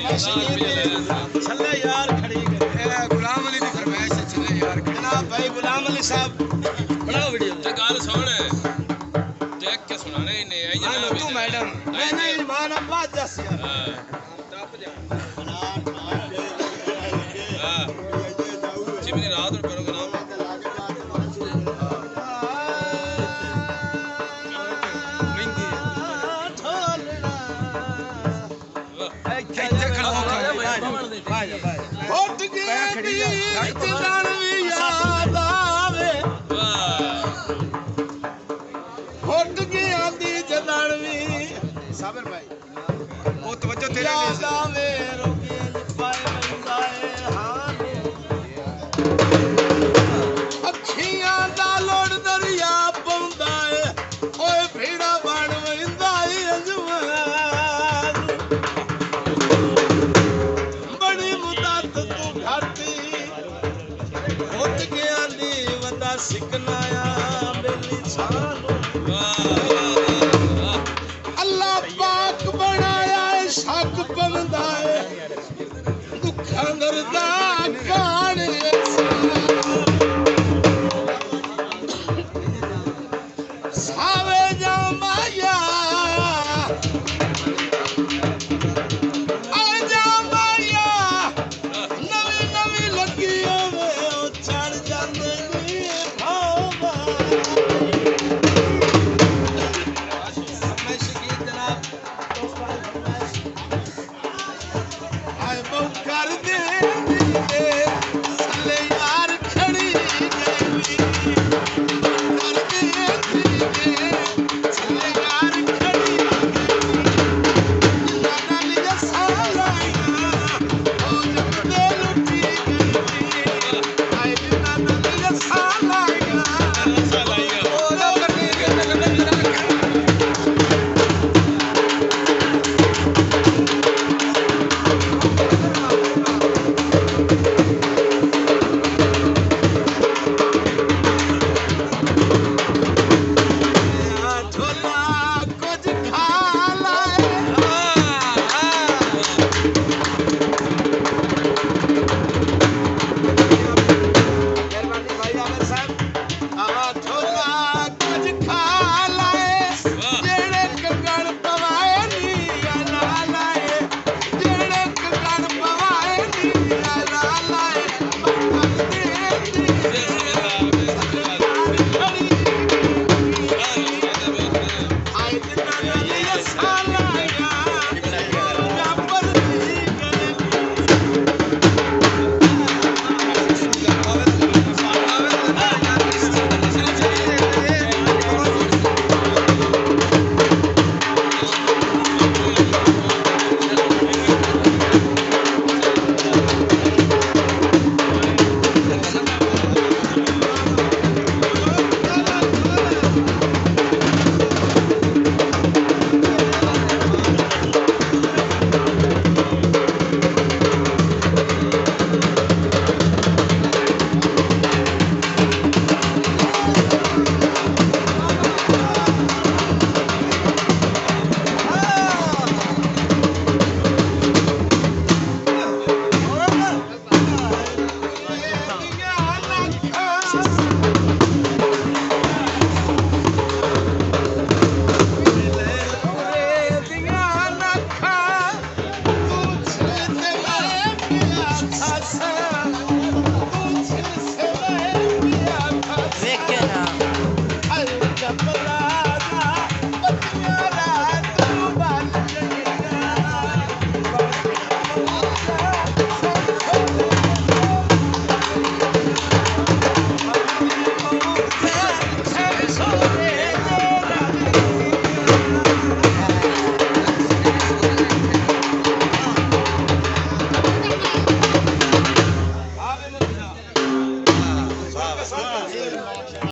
छल्ले यार खड़ी गुलाम अली दी फरमाइश है छल्ले यार जनाब भाई गुलाम अली साहब बनाओ वीडियो ते गल सुन देख के सुनाने ने आई जनाब तू मैडम मैं नहीं ईमान अब्बास दस यार हां टप जा हां जिमनी रात और प्रोग्राम ਉੱਠ ਕੇ ਵੀ ਜਦਾਨ ਵੀ ਯਾਦ ਆਵੇ ਉੱਠ ਕੇ ਆਂਦੀ ਜਦਾਨ ਵੀ ਸਾਬਰ ਭਾਈ ਉਹ ਤਵੱਜੋ ਤੇਰੇ ਯਾਦ ਆਵੇ ਰੋਕੇ ਪਾਏ ਬੰਦਾਏ ਹਾਂ ਅੱਖੀਆਂ ਦਾ ਲੋੜ ਦਰਿਆ ਪਾਉਂਦਾ ਏ ਓਏ ਭੀੜਾ ਬਣ ਵੰਦਾ ਏ ਅਜਵਾਨ सिकना बेली अल्लाह पाक बनाया शक बनदा है दुखा दर्दा कान सावे जा माया आजा माया नवी नवी लगी होवे ओ चढ़ जांदे कर दे